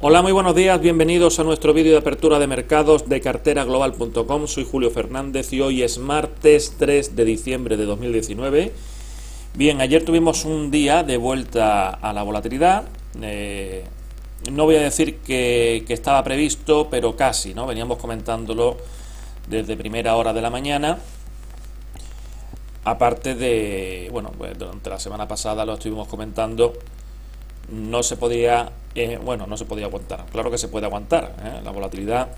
Hola, muy buenos días, bienvenidos a nuestro vídeo de apertura de mercados de carteraglobal.com. Soy Julio Fernández y hoy es martes 3 de diciembre de 2019. Bien, ayer tuvimos un día de vuelta a la volatilidad. No voy a decir que estaba previsto, pero casi, ¿no? Veníamos comentándolo desde primera hora de la mañana. Aparte de, bueno, pues durante la semana pasada lo estuvimos comentando. No se podía, no se podía aguantar. Claro que se puede aguantar, la volatilidad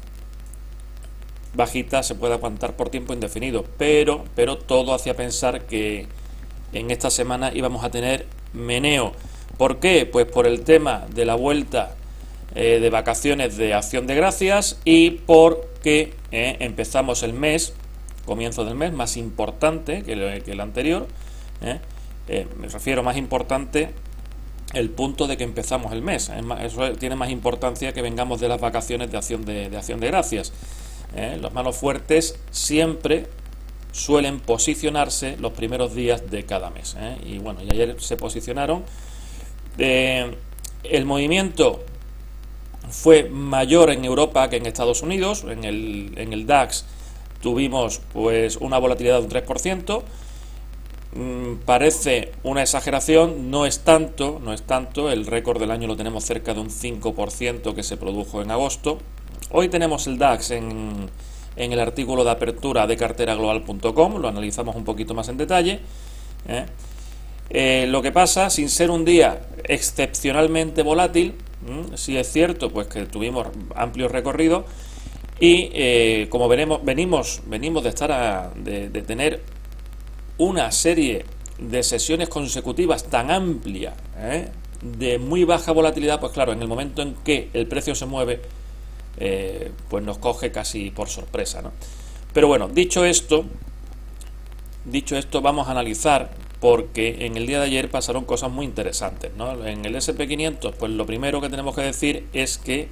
bajita se puede aguantar por tiempo indefinido, pero todo hacía pensar que en esta semana íbamos a tener meneo. ¿Por qué? Pues por el tema de la vuelta de vacaciones de Acción de Gracias y porque empezamos el mes, comienzo del mes, más importante que el anterior. Me refiero más importante el punto de que empezamos el mes. Eso tiene más importancia que vengamos de las vacaciones de Acción de Gracias. Los manos fuertes siempre suelen posicionarse los primeros días de cada mes. Y bueno, y ayer se posicionaron. El movimiento fue mayor en Europa que en Estados Unidos. En el DAX tuvimos pues una volatilidad de un 3%. Parece una exageración, no es tanto, el récord del año lo tenemos cerca de un 5% que se produjo en agosto. Hoy tenemos el DAX en el artículo de apertura de carteraglobal.com, lo analizamos un poquito más en detalle. Lo que pasa, sin ser un día excepcionalmente volátil, sí es cierto pues que tuvimos amplio recorrido y como venimos de tener una serie de sesiones consecutivas tan amplia, de muy baja volatilidad, pues claro, en el momento en que el precio se mueve, pues nos coge casi por sorpresa, ¿no? Pero bueno, dicho esto, vamos a analizar, porque en el día de ayer pasaron cosas muy interesantes, ¿no? En el SP500, pues lo primero que tenemos que decir es que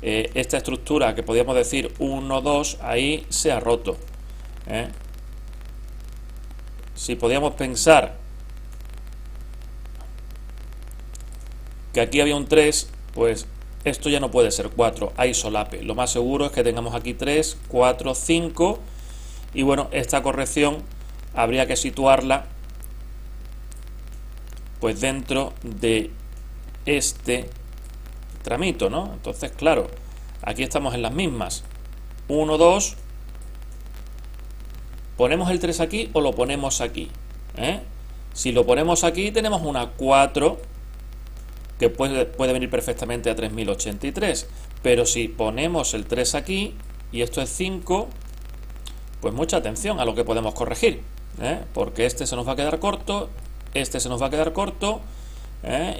esta estructura que podríamos decir 1-2, ahí se ha roto. Si podíamos pensar que aquí había un 3, pues esto ya no puede ser 4, hay solape. Lo más seguro es que tengamos aquí 3, 4, 5 y bueno, esta corrección habría que situarla pues dentro de este tramito, ¿no? Entonces, claro, aquí estamos en las mismas. 1, 2. ¿Ponemos el 3 aquí o lo ponemos aquí? Si lo ponemos aquí tenemos una 4 que puede venir perfectamente a 3083. Pero si ponemos el 3 aquí y esto es 5, pues mucha atención a lo que podemos corregir. Porque este se nos va a quedar corto, este se nos va a quedar corto,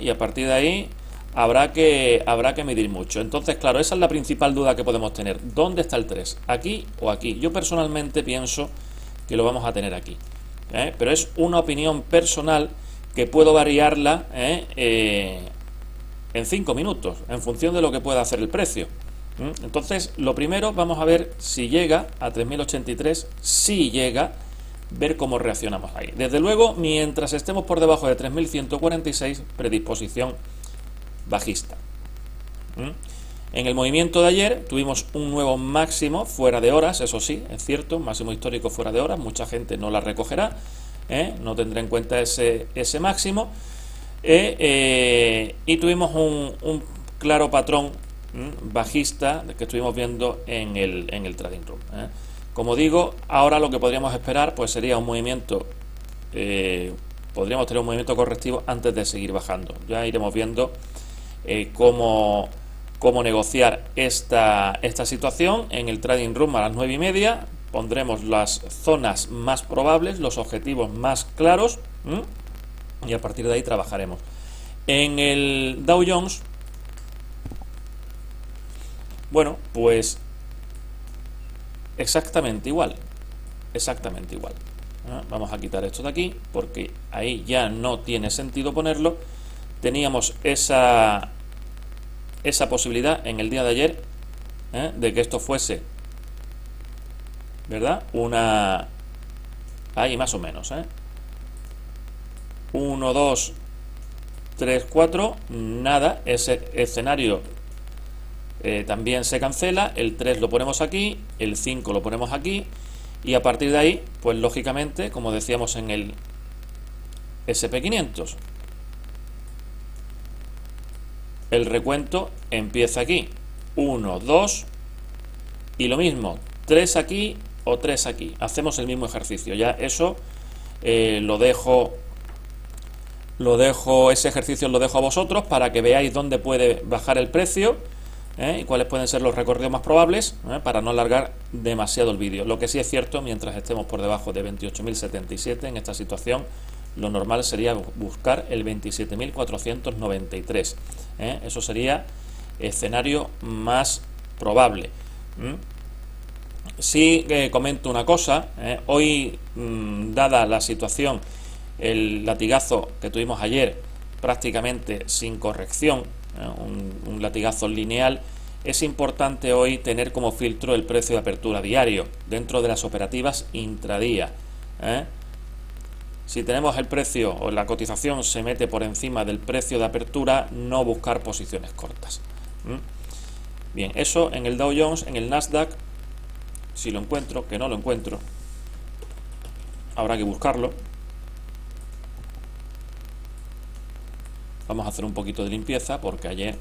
y a partir de ahí habrá que medir mucho. Entonces, claro, esa es la principal duda que podemos tener. ¿Dónde está el 3? ¿Aquí o aquí? Yo personalmente pienso que lo vamos a tener aquí, pero es una opinión personal que puedo variarla en 5 minutos en función de lo que pueda hacer el precio. Entonces, lo primero, vamos a ver si llega a 3083, si llega, ver cómo reaccionamos ahí. Desde luego, mientras estemos por debajo de 3146, predisposición bajista. En el movimiento de ayer tuvimos un nuevo máximo fuera de horas, eso sí, es cierto, máximo histórico fuera de horas, mucha gente no la recogerá, no tendrá en cuenta ese máximo, y tuvimos un claro patrón bajista que estuvimos viendo en el trading room. Como digo, ahora lo que podríamos esperar pues sería un movimiento, podríamos tener un movimiento correctivo antes de seguir bajando. Ya iremos viendo cómo negociar esta situación en el trading room a las 9:30. Pondremos las zonas más probables, los objetivos más claros, y a partir de ahí trabajaremos. En el Dow Jones, bueno, pues exactamente igual. Vamos a quitar esto de aquí porque ahí ya no tiene sentido ponerlo. Teníamos esa posibilidad en el día de ayer, de que esto fuese, ¿verdad? Ahí más o menos, 1, 2, 3, 4, nada, ese escenario también se cancela, el 3 lo ponemos aquí, el 5 lo ponemos aquí, y a partir de ahí, pues lógicamente, como decíamos en el SP500, el recuento empieza aquí, 1, 2, y lo mismo, 3 aquí o 3 aquí, hacemos el mismo ejercicio. Ya eso lo dejo, ese ejercicio lo dejo a vosotros para que veáis dónde puede bajar el precio y cuáles pueden ser los recorridos más probables, para no alargar demasiado el vídeo. Lo que sí es cierto, mientras estemos por debajo de 28.077 en esta situación, lo normal sería buscar el 27.493. Eso sería escenario más probable. Sí, comento una cosa. Hoy, dada la situación, el latigazo que tuvimos ayer prácticamente sin corrección, un latigazo lineal, es importante hoy tener como filtro el precio de apertura diario dentro de las operativas intradía. Si tenemos el precio o la cotización se mete por encima del precio de apertura, no buscar posiciones cortas. Bien, eso en el Dow Jones. En el Nasdaq, si lo encuentro, que no lo encuentro, habrá que buscarlo. Vamos a hacer un poquito de limpieza porque ayer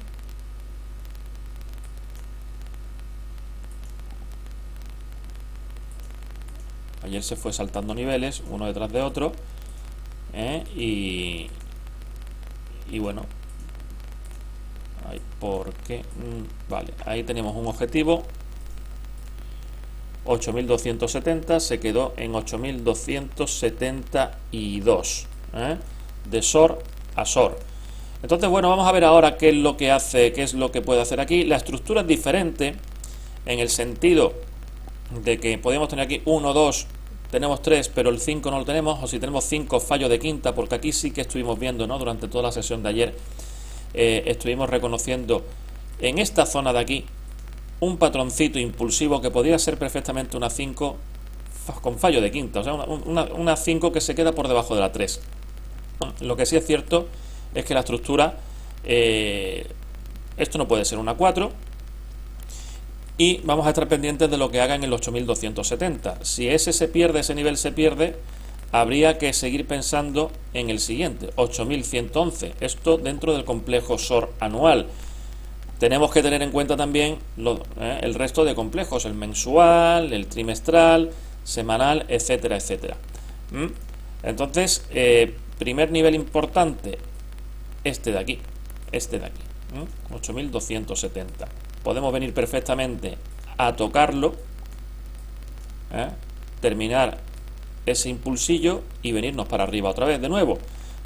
se fue saltando niveles uno detrás de otro, y bueno, vale, ahí tenemos un objetivo 8.270, se quedó en 8.272, de SOR a SOR. Entonces, bueno, vamos a ver ahora qué es lo que hace, qué es lo que puede hacer aquí. La estructura es diferente en el sentido de que podemos tener aquí 1, 2, tenemos 3, pero el 5 no lo tenemos, o si tenemos 5, fallo de quinta, porque aquí sí que estuvimos viendo, ¿no? Durante toda la sesión de ayer, estuvimos reconociendo en esta zona de aquí un patroncito impulsivo que podría ser perfectamente una 5 con fallo de quinta, o sea, una 5 que se queda por debajo de la 3. Lo que sí es cierto es que la estructura, esto no puede ser una 4, y vamos a estar pendientes de lo que haga en el 8.270. Si ese nivel se pierde, habría que seguir pensando en el siguiente, 8.111, esto dentro del complejo SOR anual. Tenemos que tener en cuenta también el resto de complejos, el mensual, el trimestral, semanal, etcétera, etcétera. Entonces, primer nivel importante, este de aquí, 8.270. Podemos venir perfectamente a tocarlo, terminar ese impulsillo y venirnos para arriba otra vez de nuevo.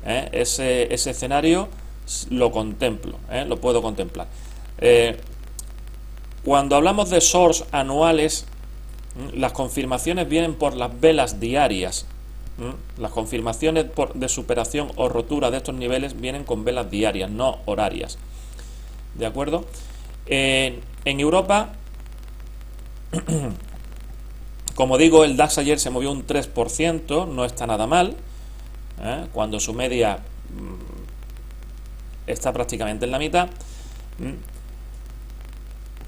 Ese escenario lo contemplo, lo puedo contemplar. Cuando hablamos de SORs anuales, las confirmaciones vienen por las velas diarias. Las confirmaciones de superación o rotura de estos niveles vienen con velas diarias, no horarias. ¿De acuerdo? En Europa, como digo, el DAX ayer se movió un 3%, no está nada mal, cuando su media está prácticamente en la mitad.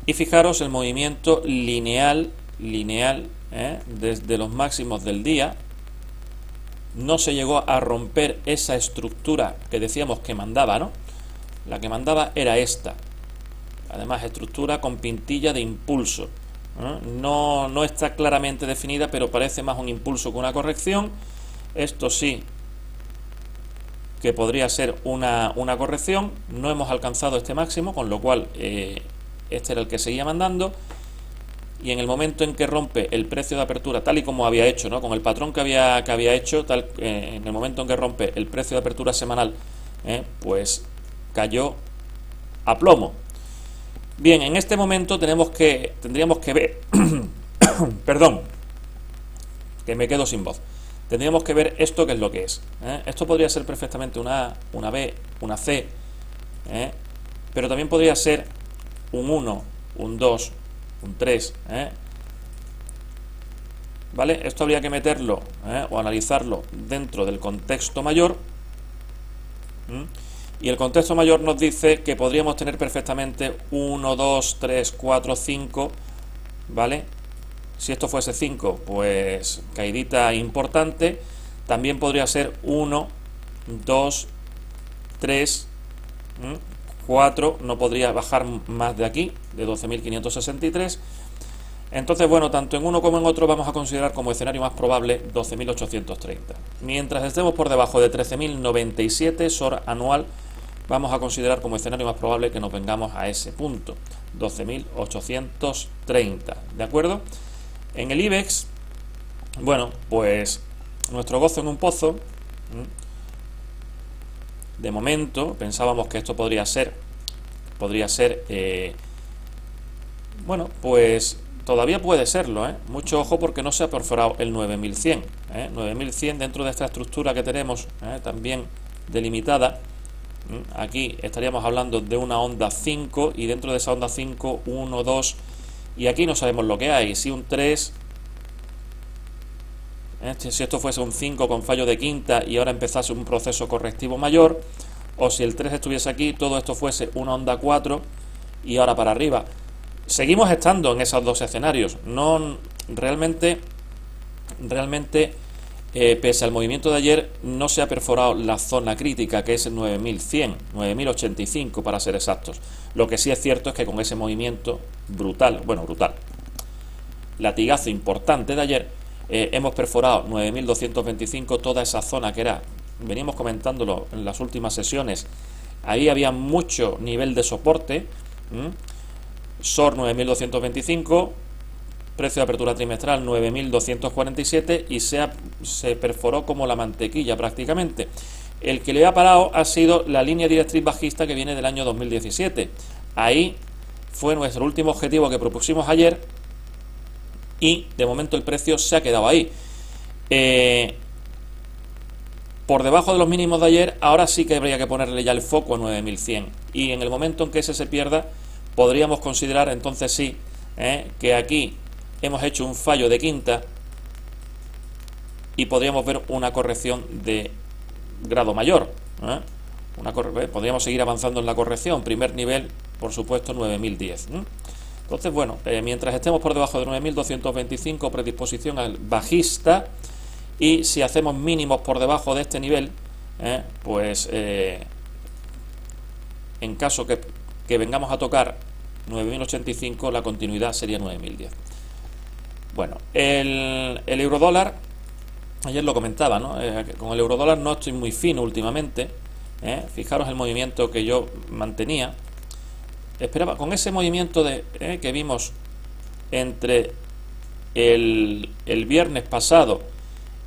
Y fijaros el movimiento lineal, desde los máximos del día. No se llegó a romper esa estructura que decíamos que mandaba, ¿no? La que mandaba era esta. Además, estructura con pintilla de impulso. No está claramente definida, pero parece más un impulso que una corrección. Esto sí que podría ser una corrección. No hemos alcanzado este máximo, con lo cual este era el que seguía mandando. Y en el momento en que rompe el precio de apertura, tal y como había hecho, ¿no? Con el patrón que había hecho, en el momento en que rompe el precio de apertura semanal, pues cayó a plomo. Bien, en este momento tendríamos que ver perdón, que me quedo sin voz. Tendríamos que ver esto, que es lo que es. Esto podría ser perfectamente una A, una B, una C, pero también podría ser un 1, un 2, un 3, ¿vale? Esto habría que meterlo o analizarlo dentro del contexto mayor, Y el contexto mayor nos dice que podríamos tener perfectamente 1, 2, 3, 4, 5, ¿vale? Si esto fuese 5, pues caidita importante. También podría ser 1, 2, 3, 4, no podría bajar más de aquí, de 12.563. Entonces, bueno, tanto en uno como en otro vamos a considerar como escenario más probable 12.830. Mientras estemos por debajo de 13.097 SOR anual, vamos a considerar como escenario más probable que nos vengamos a ese punto, 12.830, ¿de acuerdo? En el IBEX, bueno, pues nuestro gozo en un pozo. De momento pensábamos que esto podría ser, bueno, pues todavía puede serlo, mucho ojo porque no se ha perforado el 9100, 9100 dentro de esta estructura que tenemos, también delimitada. Aquí estaríamos hablando de una onda 5 y dentro de esa onda 5, 1, 2, y aquí no sabemos lo que hay, si un 3, si esto fuese un 5 con fallo de quinta y ahora empezase un proceso correctivo mayor, o si el 3 estuviese aquí, todo esto fuese una onda 4 y ahora para arriba. Seguimos estando en esos dos escenarios. No realmente pese al movimiento de ayer, no se ha perforado la zona crítica, que es el 9100, 9085 para ser exactos. Lo que sí es cierto es que con ese movimiento brutal, latigazo importante de ayer, hemos perforado 9225, toda esa zona que era, veníamos comentándolo en las últimas sesiones, ahí había mucho nivel de soporte. SOR 9225, precio de apertura trimestral 9.247 y se perforó como la mantequilla prácticamente. El que le ha parado ha sido la línea directriz bajista que viene del año 2017. Ahí fue nuestro último objetivo que propusimos ayer y de momento el precio se ha quedado ahí. Por debajo de los mínimos de ayer, ahora sí que habría que ponerle ya el foco a 9100 y en el momento en que ese se pierda, podríamos considerar entonces sí que aquí hemos hecho un fallo de quinta y podríamos ver una corrección de grado mayor. Podríamos seguir avanzando en la corrección. Primer nivel, por supuesto, 9010. Entonces, bueno, mientras estemos por debajo de 9225, predisposición al bajista. Y si hacemos mínimos por debajo de este nivel, pues en caso que vengamos a tocar 9085, la continuidad sería 9010. Bueno, el eurodólar, ayer lo comentaba, ¿no? Con el eurodólar no estoy muy fino últimamente. Fijaros el movimiento que yo mantenía. Esperaba, con ese movimiento que vimos entre el viernes pasado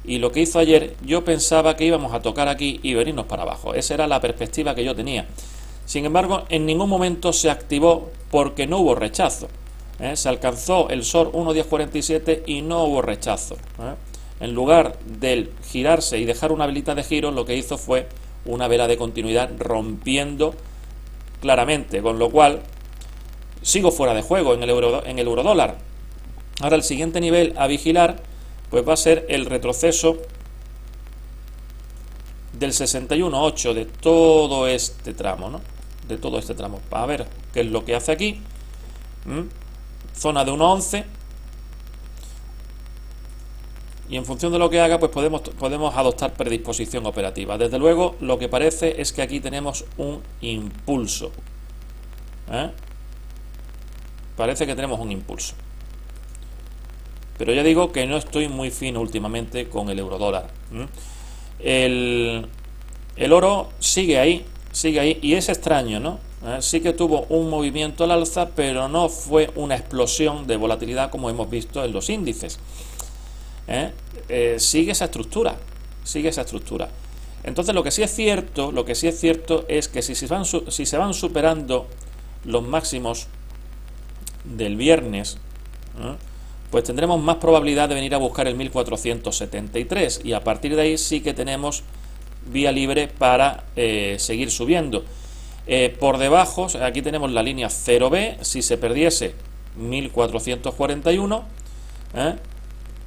y lo que hizo ayer, yo pensaba que íbamos a tocar aquí y venirnos para abajo. Esa era la perspectiva que yo tenía. Sin embargo, en ningún momento se activó porque no hubo rechazo. Se alcanzó el SOR 1.1047 y no hubo rechazo. En lugar de girarse y dejar una velita de giro, lo que hizo fue una vela de continuidad rompiendo claramente, con lo cual sigo fuera de juego en el eurodólar. Ahora el siguiente nivel a vigilar pues va a ser el retroceso del 61.8 de todo este tramo, ¿no? De todo este tramo. A ver qué es lo que hace aquí. Zona de 1.11. Y en función de lo que haga, pues podemos adoptar predisposición operativa. Desde luego, lo que parece es que aquí tenemos un impulso. Parece que tenemos un impulso. Pero ya digo que no estoy muy fino últimamente con el eurodólar. El oro sigue ahí, y es extraño, ¿no? Sí que tuvo un movimiento al alza, pero no fue una explosión de volatilidad como hemos visto en los índices. Sigue esa estructura. Entonces lo que sí es cierto es que si se van superando los máximos del viernes, pues tendremos más probabilidad de venir a buscar el 1473 y a partir de ahí sí que tenemos vía libre para seguir subiendo. Por debajo, aquí tenemos la línea 0B. Si se perdiese 1441,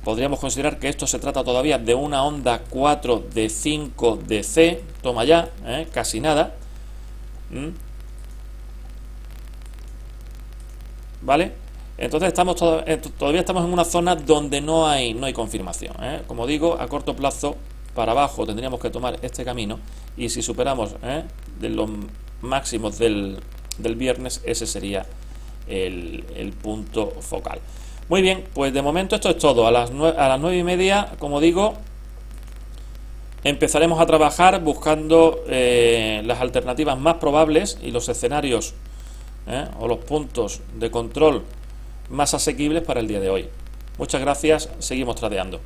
podríamos considerar que esto se trata todavía de una onda 4 de 5 de C. Toma ya, casi nada. ¿Vale? Entonces todavía estamos en una zona donde no hay confirmación, ¿eh? Como digo, a corto plazo para abajo tendríamos que tomar este camino, y si superamos de los máximos del viernes, ese sería el punto focal. Muy bien, pues de momento esto es todo. A las 9:30, como digo, empezaremos a trabajar buscando las alternativas más probables y los escenarios o los puntos de control más asequibles para el día de hoy. Muchas gracias, seguimos tradeando.